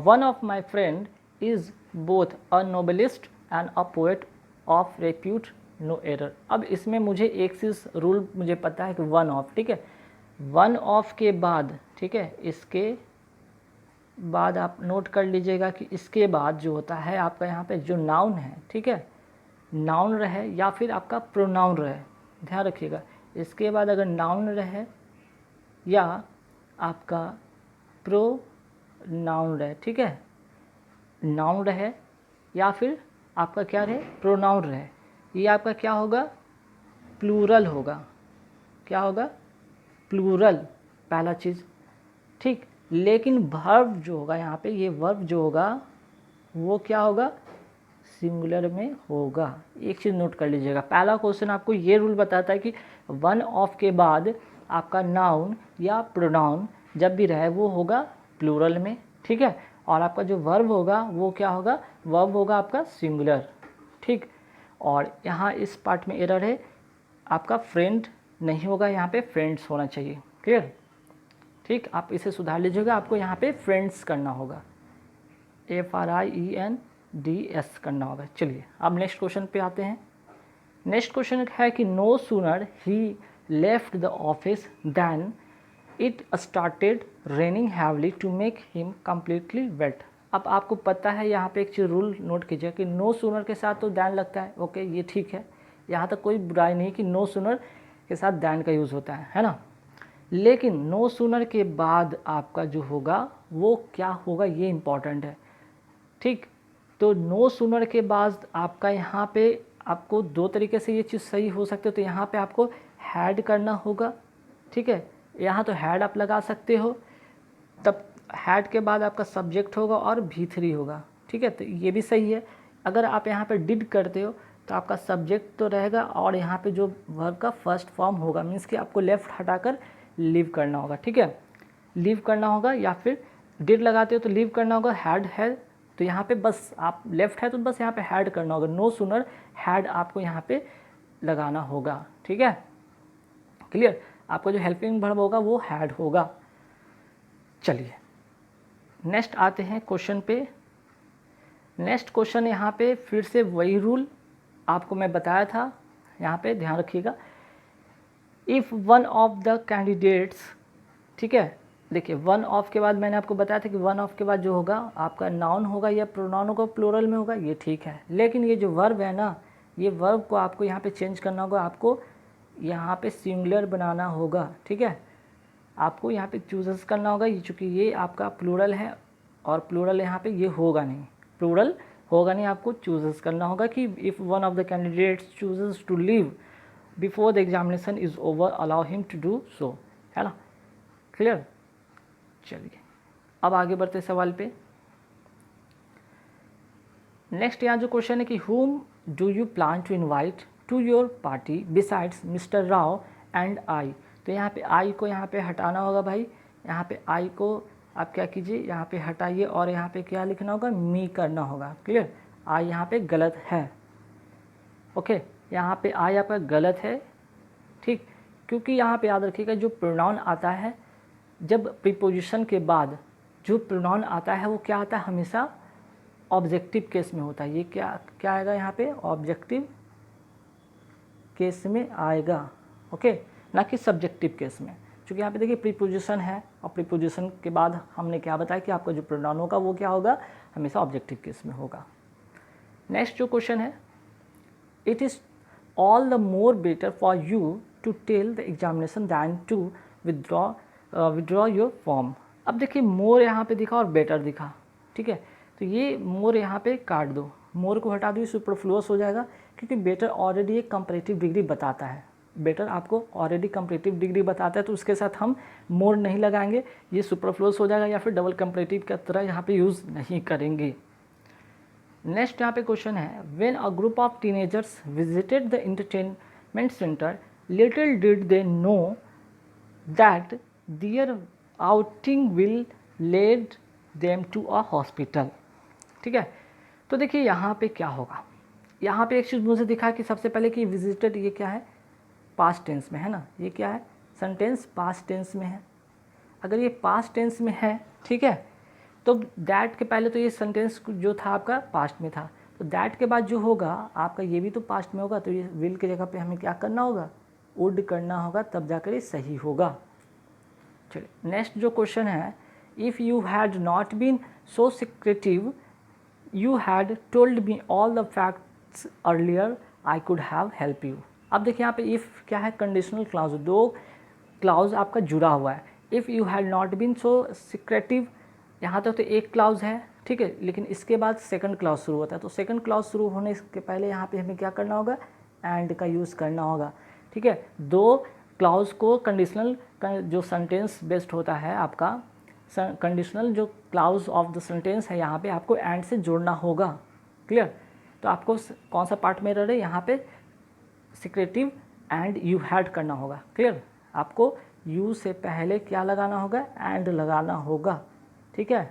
One of my friend is both a noblist and a poet of repute, no error. अब इसमें मुझे एक चीज़ rule मुझे पता है कि वन ऑफ, ठीक है, वन ऑफ के बाद, ठीक है, इसके बाद आप नोट कर लीजिएगा कि इसके बाद जो होता है आपका यहाँ पे जो नाउन है, ठीक है, नाउन रहे या फिर आपका प्रोनाउन रहे, ध्यान रखिएगा, इसके बाद अगर नाउन रहे या आपका प्रोनाउन रहे, ठीक है, नाउन रहे या फिर आपका क्या रहे, प्रोनाउन रहे, ये आपका क्या होगा, प्लूरल होगा। क्या होगा, प्लूरल, पहला चीज़, ठीक। लेकिन वर्ब जो होगा यहाँ पे, ये वर्ब जो होगा वो क्या होगा, सिंगुलर में होगा। एक चीज़ नोट कर लीजिएगा, पहला क्वेश्चन आपको ये रूल बताता है कि वन ऑफ के बाद आपका नाउन या प्रोनाउन जब भी रहे वो होगा प्लूरल में, ठीक है, और आपका जो वर्ब होगा वो क्या होगा, वर्ब होगा आपका सिंगुलर, ठीक। और यहाँ इस पार्ट में एरर है, आपका फ्रेंड नहीं होगा, यहाँ पे फ्रेंड्स होना चाहिए, क्लियर, ठीक। आप इसे सुधार लीजिएगा, आपको यहाँ पे फ्रेंड्स करना होगा, FRIENDS करना होगा। चलिए अब नेक्स्ट क्वेश्चन पे आते हैं। नेक्स्ट क्वेश्चन है कि नो सूनर ही left the office than it started raining heavily to make him completely wet. अब आपको पता है यहाँ पे एक चीज़ रूल नोट कीजिए कि नो सूनर के साथ तो दैन लगता है, ओके, ये ठीक है, यहाँ तक कोई बुराई नहीं कि नो सूनर के साथ दैन का यूज़ होता है ना। लेकिन नो सूनर के बाद आपका जो होगा वो क्या होगा, ये इम्पॉर्टेंट है, ठीक। तो नो सूनर के बाद आपका यहाँ पे आपको दो तरीके से ये चीज़ सही हो सकती है। तो यहाँ पे आपको हैड करना होगा, ठीक है, यहाँ तो हैड आप लगा सकते हो, तब हैड के बाद आपका सब्जेक्ट होगा और V3 होगा, ठीक है, तो ये भी सही है। अगर आप यहाँ पे डिड करते हो तो आपका सब्जेक्ट तो रहेगा और यहाँ पे जो वर्ब का फर्स्ट फॉर्म होगा, मीन्स कि आपको लेफ़्ट हटाकर लीव करना होगा, ठीक है, लीव करना होगा, या फिर डिड लगाते हो तो लीव करना होगा, हैड है तो यहाँ पे बस आप लेफ़्ट है तो बस यहाँ पे हैड करना होगा, नो सूनर हैड आपको यहाँ पे लगाना होगा, ठीक है, क्लियर। आपका जो हेल्पिंग वर्ब होगा वो हैड होगा। चलिए नेक्स्ट आते हैं क्वेश्चन पे। नेक्स्ट क्वेश्चन यहाँ पे फिर से वही रूल आपको मैं बताया था, यहाँ पे ध्यान रखिएगा। If one of the candidates, ठीक है, देखिए वन ऑफ के बाद मैंने आपको बताया था कि वन ऑफ के बाद जो होगा आपका नाउन होगा या प्रोनाउन होगा, प्लूरल में होगा, ये ठीक है। लेकिन ये जो वर्ब है ना, ये वर्ब को आपको यहाँ पे चेंज करना होगा, आपको यहाँ पे सिंगुलर बनाना होगा, ठीक है, आपको यहाँ पे चूज़ करना होगा, चूँकि ये आपका प्लूरल है और प्लूरल यहाँ पे ये होगा नहीं, प्लूरल होगा नहीं, आपको चूज़ करना होगा कि if one of the candidates chooses to leave before the examination is over allow him to do so, है ना, क्लियर। चलिए अब आगे बढ़ते सवाल पे। नेक्स्ट यहाँ जो क्वेश्चन है कि whom do you plan to invite to your party besides Mr. Rao and I. तो यहाँ पे आई को यहाँ पे हटाना होगा भाई, यहाँ पे आई को आप क्या कीजिए, यहाँ पे हटाइए और यहाँ पे क्या लिखना होगा, मी करना होगा, क्लियर। आई यहाँ पे गलत है, ओके, यहाँ पे आई आपका गलत है, ठीक, क्योंकि यहाँ पे याद रखिएगा जो प्रोनाउन आता है, जब प्रीपोजिशन के बाद जो प्रोनाउन आता है वो क्या आता है, हमेशा ऑब्जेक्टिव केस में होता है। ये क्या आएगा यहाँ पे, ऑब्जेक्टिव केस में आएगा, ओके, ना कि सब्जेक्टिव केस में। क्योंकि यहाँ पे देखिए प्रीपोजिशन है और प्रीपोजिशन के बाद हमने क्या बताया कि आपका जो प्रोनाउन होगा वो क्या होगा, हमेशा ऑब्जेक्टिव केस में होगा। नेक्स्ट जो क्वेश्चन है, it is all the more better for you to tell the examination than to withdraw your form. अब देखिए मोर यहाँ पे दिखा और बेटर दिखा, ठीक है, तो ये मोर यहाँ पे काट दो, मोर को हटा दो, ये सुपरफ्लुअस हो जाएगा, क्योंकि बेटर ऑलरेडी एक कंपैरेटिव डिग्री बताता है, बेटर आपको ऑलरेडी कंपैरेटिव डिग्री बताता है, तो उसके साथ हम मोर नहीं लगाएंगे, ये सुपरफ्लुअस हो जाएगा, या फिर डबल कंपैरेटिव की तरह यहाँ पे यूज़ नहीं करेंगे। नेक्स्ट यहाँ पे क्वेश्चन है, when a group of teenagers visited the entertainment centre little did they know that their outing will led them to a hospital, ठीक है। तो देखिए यहाँ पे क्या होगा, यहाँ पे एक चीज़ मुझे दिखा कि सबसे पहले कि विजिटेड, ये क्या है, पास्ट टेंस में है ना, ये क्या है, सेंटेंस पास्ट टेंस में है। अगर ये पास्ट टेंस में है, ठीक है, तो दैट के पहले तो ये सेंटेंस जो था आपका पास्ट में था, तो दैट के बाद जो होगा आपका ये भी तो पास्ट में होगा, तो ये विल की जगह पे हमें क्या करना होगा, वुड करना होगा, तब जाकर ये सही होगा। चलिए नेक्स्ट जो क्वेश्चन है, if you had not been so secretive you had told me all the facts earlier I could have help you. अब देखिए यहाँ पे इफ़ क्या है, कंडीशनल क्लाउज, दो क्लाउज आपका जुड़ा हुआ है। If you had not been so secretive, यहाँ तक तो एक क्लाउज है, ठीक है, लेकिन इसके बाद सेकंड क्लाउज शुरू होता है, तो सेकंड क्लाउज शुरू होने के पहले यहाँ पे हमें क्या करना होगा, एंड का यूज़ करना होगा, ठीक है। दो क्लाउज को कंडीशनल जो सेंटेंस बेस्ड होता है आपका, कंडीशनल जो क्लाउज ऑफ द सेंटेंस है यहाँ पे आपको एंड से जोड़ना होगा, क्लियर। तो आपको कौन सा पार्ट में रह रहे, यहाँ पे सिक्रेटिव एंड यू हैड करना होगा, क्लियर। आपको यू से पहले क्या लगाना होगा, एंड लगाना होगा, ठीक है।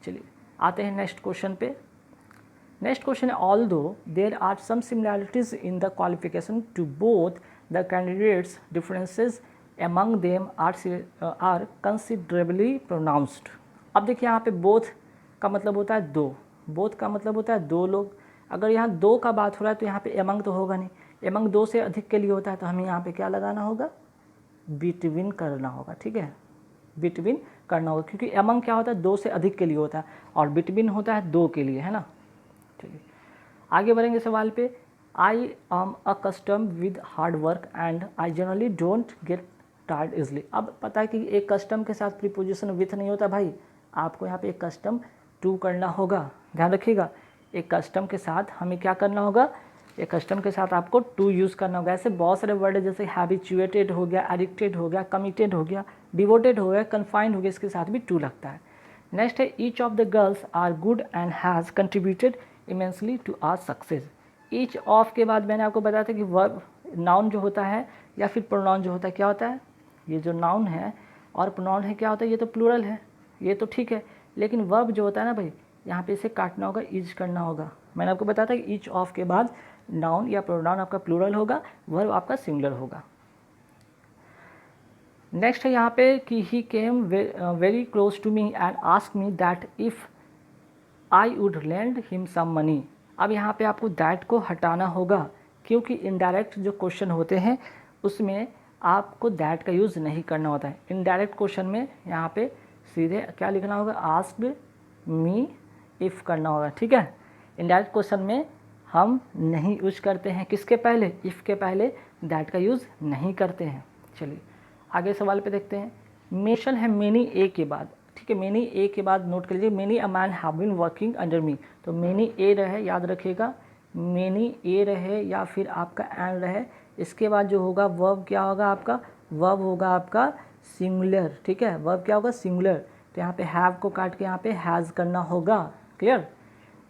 चलिए आते हैं नेक्स्ट क्वेश्चन पे। नेक्स्ट क्वेश्चन है, although there are some similarities in the qualification to both the candidates differences among them are considerably pronounced। अब देखिए यहाँ पे बोथ का मतलब होता है दो, बोथ का मतलब होता है दो लोग। अगर यहाँ दो का बात हो रहा है तो यहाँ पे among तो होगा नहीं, among दो से अधिक के लिए होता है, तो हमें यहाँ पे क्या लगाना होगा, बिटवीन करना होगा, ठीक है, बिटवीन करना होगा, क्योंकि among क्या होता है, दो से अधिक के लिए होता है, और बिटवीन होता है दो के लिए, है ना। चलिए आगे बढ़ेंगे सवाल पे। I am accustom with hard work and I generally don't get tired easily. अब पता है कि एक कस्टम के साथ प्रीपोजिशन विथ नहीं होता भाई, आपको यहाँ पे एक कस्टम टू करना होगा, ध्यान रखिएगा। एक कस्टम के साथ हमें क्या करना होगा, एक कस्टम के साथ आपको टू यूज़ करना होगा। ऐसे बहुत सारे वर्ड है, जैसे हैबिचुएटेड हो गया, एडिक्टेड हो गया, कमिटेड हो गया, डिवोटेड हो गया, कन्फाइंड हो गया, इसके साथ भी टू लगता है। नेक्स्ट है, each of the girls are good and has contributed immensely to our success. Each of के बाद मैंने आपको बताया था कि वर्ब नाउन जो होता है या फिर प्रोनाउन जो होता है क्या होता है, ये जो नाउन है और प्रोनाउन है क्या होता है, ये तो प्लूरल है, ये तो ठीक है, लेकिन वर्ब जो होता है ना भाई, यहाँ पे इसे काटना होगा, ईच करना होगा। मैंने आपको बताया था कि ईच ऑफ के बाद नाउन या प्रोनाउन आपका प्लूरल होगा, वर्ब आपका सिंगुलर होगा। नेक्स्ट है यहाँ पे कि he came very close to me and ask me that if I would lend him some money. अब यहाँ पे आपको दैट को हटाना होगा, क्योंकि इनडायरेक्ट जो क्वेश्चन होते हैं उसमें आपको दैट का यूज़ नहीं करना होता है। इनडायरेक्ट क्वेश्चन में यहाँ पे सीधे क्या लिखना होगा, आस्क्ड मी इफ़ करना होगा, ठीक है। इनडायरेक्ट क्वेश्चन में हम नहीं यूज करते हैं, किसके पहले, इफ़ के पहले दैट का यूज़ नहीं करते हैं। चलिए आगे सवाल पे देखते हैं। मेंशन है मेनी ए के बाद, ठीक है, मेनी ए के बाद नोट कर लीजिए, many a man have been working under me, तो मेनी ए रहे, याद रखिएगा, मेनी ए रहे या फिर आपका एन रहे, इसके बाद जो होगा वर्ब क्या होगा आपका, वर्ब होगा आपका सिंगुलर, ठीक है, वर्ब क्या होगा, सिंगुलर। तो यहाँ पे हैव को काट के यहाँ पे हैज़ करना होगा, क्लियर।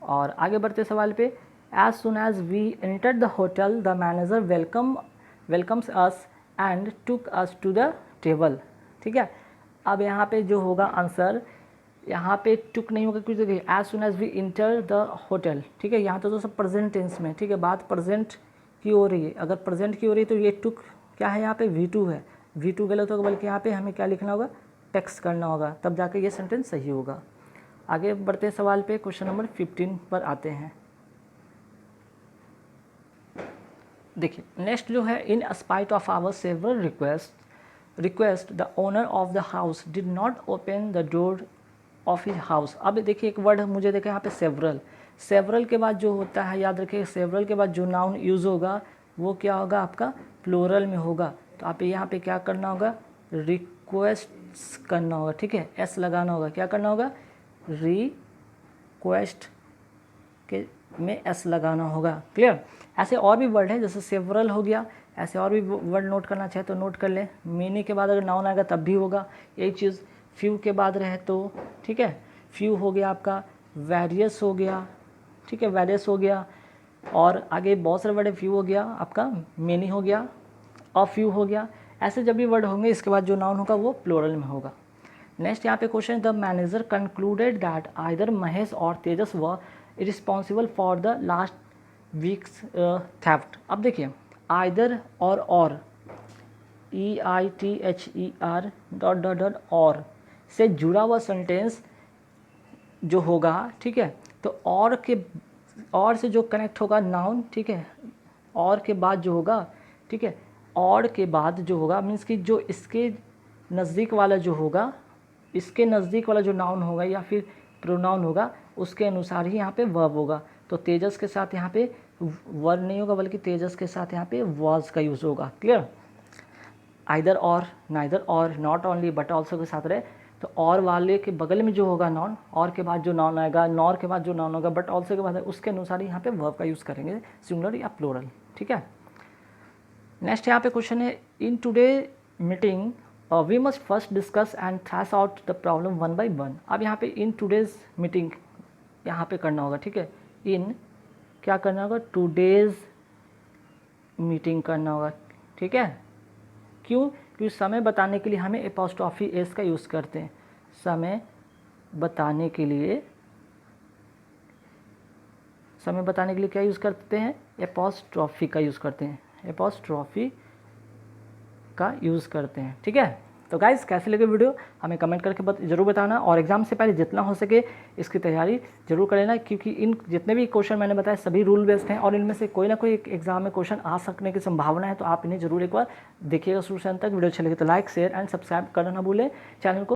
और आगे बढ़ते सवाल पे, as soon as we enter the hotel the manager welcomes us and took us to the table, ठीक है। अब यहाँ पे जो होगा आंसर, यहाँ पे टुक नहीं होगा, कुछ देखिए, as soon as we enter the hotel, ठीक है, यहाँ तो सब प्रेजेंट टेंस में, ठीक है, बात प्रेजेंट की हो रही है। अगर प्रेजेंट की हो रही है तो ये टुक क्या है, यहाँ पे V2 है, V2 गलत होगा, बल्कि यहाँ पे हमें क्या लिखना होगा, टेक्स्ट करना होगा, तब जाके ये सेंटेंस सही होगा। आगे बढ़ते सवाल पे, क्वेश्चन नंबर 15 पर आते हैं। देखिए नेक्स्ट जो है, in spite of our several request the owner of the house did not open the door of his house. अब देखिए एक वर्ड मुझे देखिए यहाँ पे सेवरल, सेवरल के बाद जो होता है, याद रखिए, सेवरल के बाद जो नाउन यूज़ होगा वो क्या होगा आपका, प्लूरल में होगा। तो आप यहाँ पे क्या करना होगा, रिक्वेस्ट करना होगा, ठीक है, एस लगाना होगा, क्या करना होगा, रिक्वेस्ट के में एस लगाना होगा, क्लियर। ऐसे और भी वर्ड है, जैसे सेवरल हो गया, ऐसे और भी वर्ड नोट करना चाहे तो नोट कर ले। मेनी के बाद अगर नाउन आएगा तब भी होगा यही चीज़, फ्यू के बाद रहे तो, ठीक है, फ्यू हो गया आपका, वेरियस हो गया, ठीक है, वेरियस हो गया, और आगे बहुत सारे वर्ड है, फ्यू हो गया आपका, मेनी हो गया, और फ्यू हो गया। ऐसे जब भी वर्ड होंगे इसके बाद जो नाउन होगा वो प्लूरल में होगा। नेक्स्ट यहाँ पे question, the manager concluded that either Mahesh और तेजस व responsible for the last weeks theft. अब देखिए आइदर और EITHER ... और से जुड़ा हुआ सेंटेंस जो होगा, ठीक है, तो और से जो कनेक्ट होगा नाउन, ठीक है, और के बाद जो होगा, ठीक है, और के बाद जो होगा मीन्स कि जो इसके नज़दीक वाला जो होगा, इसके नज़दीक वाला जो नाउन होगा या फिर प्रोनाउन होगा उसके अनुसार ही यहाँ पे वर्ब होगा। तो तेजस के साथ यहाँ पे वर्ब नहीं होगा बल्कि तेजस के साथ यहाँ पे वाज का यूज़ होगा। क्लियर? आइदर और, नाइदर और, नॉट ओनली बट ऑल्सो के साथ रहे तो और वाले के बगल में जो होगा नॉन, और के बाद जो नॉन आएगा, नॉर के बाद जो नॉन होगा, बट ऑल्सो के बाद उसके अनुसार ही यहाँ पे वर्ब का यूज़ करेंगे, सिंगुलर या प्लूरल। ठीक है। नेक्स्ट यहाँ पे क्वेश्चन है, in today meeting we must first discuss and thrash out the problem one by one. अब यहाँ पे इन टुडेज़ मीटिंग यहाँ पे करना होगा। ठीक है, इन क्या करना होगा, टुडेज़ मीटिंग करना होगा। ठीक है, क्यों? क्योंकि समय बताने के लिए हमें एपोस्ट्रॉफी एस का यूज़ करते हैं। समय बताने के लिए क्या यूज़ करते हैं, एपोस्ट्रॉफी का यूज़ करते हैं, एपोस्ट्रॉफी का यूज़ करते हैं। ठीक है, तो गाइस कैसे लगे वीडियो हमें कमेंट करके ज़रूर बताना, और एग्ज़ाम से पहले जितना हो सके इसकी तैयारी जरूर कर लेना, क्योंकि इन जितने भी क्वेश्चन मैंने बताए सभी रूल बेस्ड हैं और इनमें से कोई ना कोई एक एग्जाम में क्वेश्चन आ सकने की संभावना है। तो आप इन्हें जरूर एक बार देखिएगा शुरू से अंत तक। वीडियो अच्छे लगे तो लाइक, शेयर एंड सब्सक्राइब करना ना भूलें चैनल को।